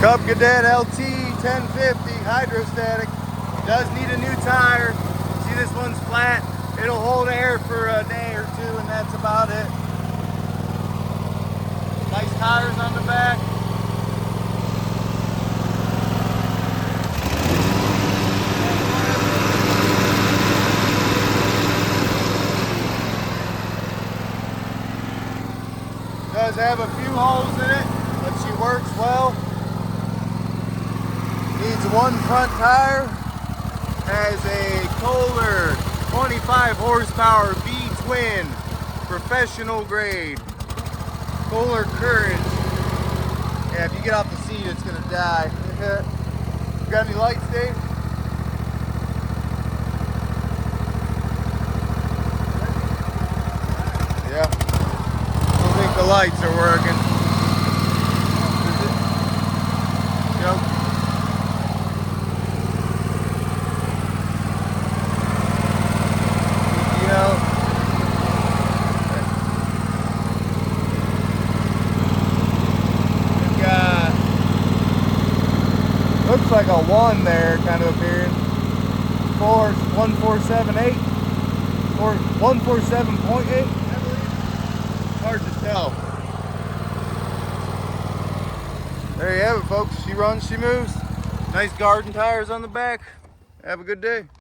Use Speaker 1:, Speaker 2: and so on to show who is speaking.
Speaker 1: Cadet lt1050 hydrostatic. Does need a new tire. See, this one's flat. It'll hold air for a day or two, and that's about it. Nice tires on the back. Does have a few holes in it, but she works well. Needs one front tire. Has a Kohler 25 horsepower V-twin, professional grade. Kohler Courage. Yeah, if you get off the seat, it's gonna die. You got any lights, Dave? Yeah. I think the lights are working. Yep. Looks like a 1 there kind of appearing. 1478 or 147.8, I believe. Hard to tell. There you have it, folks. She runs, she moves. Nice garden tires on the back. Have a good day.